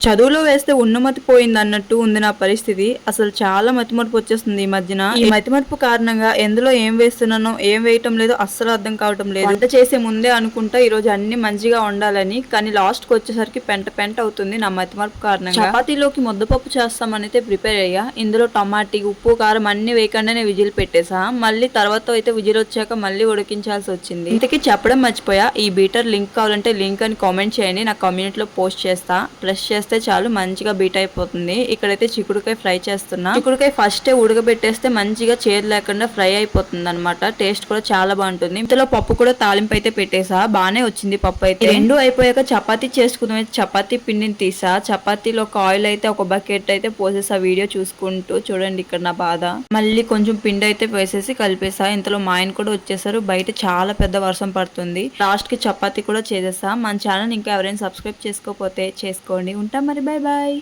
చదువులో వేస్తే ఉన్నమతి పోయిందన్నట్టు ఉంది నా పరిస్థితి. అసలు చాలా మతిమరుపు వచ్చేస్తుంది ఈ మధ్యన. ఈ మతిమరుపు కారణంగా ఎందులో ఏం వేస్తున్నానో, ఏం వేయటం లేదో అస్సలు అర్థం కావటం లేదు. వంట చేసే ముందే అనుకుంటా ఈరోజు అన్ని మంచిగా వండాలని, కానీ లాస్ట్‌కి వచ్చేసరికి పెంట పెంట అవుతుంది నా మతిమరుపు కారణంగా. చపాతీలోకి ముద్దపప్పు చేస్తామనైతే ప్రిపేర్ అయ్యా. ఇందులో టమాటీ, ఉప్పు, కారం అన్నీ వేయకుండానే విజిల్ పెట్టేసా. మళ్ళీ తర్వాత అయితే విజిల్ వచ్చాక మళ్ళీ ఉడికించాల్సి వచ్చింది. ఇంతకీ చెప్పడం మర్చిపోయా. ఈ బీటర్ లింక్ కావాలంటే లింక్ అని కామెంట్ చేయండి. నా కమ్యూనిటీలో పోస్ట్ చేస్తా. ప్రెస్ చేస్తే చాలు మంచిగా బీట్ అయిపోతుంది. ఇక్కడైతే చిక్కుడుకాయ ఫ్రై చేస్తున్నా. చిక్కుడుకాయ ఫస్ట్ ఉడకబెట్టేస్తే మంచిగా చేదు లేకుండా ఫ్రై అయిపోతుంది అనమాట. టేస్ట్ కూడా చాలా బాగుంటుంది. ఇంతలో పప్పు కూడా తాలింపు అయితే పెట్టేసా. బానే వచ్చింది పప్పు అయితే. రెండు అయిపోయాక చపాతీ చేసుకుందాం. చపాతీ పిండిని తీసా. చపాతీలో ఒక ఆయిల్ అయితే ఒక బకెట్ అయితే పోసేసా. వీడియో చూసుకుంటూ చూడండి ఇక్కడ నా బాధ. మళ్ళీ కొంచెం పిండి అయితే వేసేసి కలిపేసా. ఇంతలో మా ఆయన కూడా వచ్చేసారు. బయట చాలా పెద్ద వర్షం పడుతుంది. లాస్ట్ కి చపాతీ కూడా చేసేసా. మన ఛానల్ ఇంకా ఎవరైనా సబ్స్క్రైబ్ చేసుకోకపోతే చేసుకోండి. ఉంటాం మరి, బాయ్ బాయ్.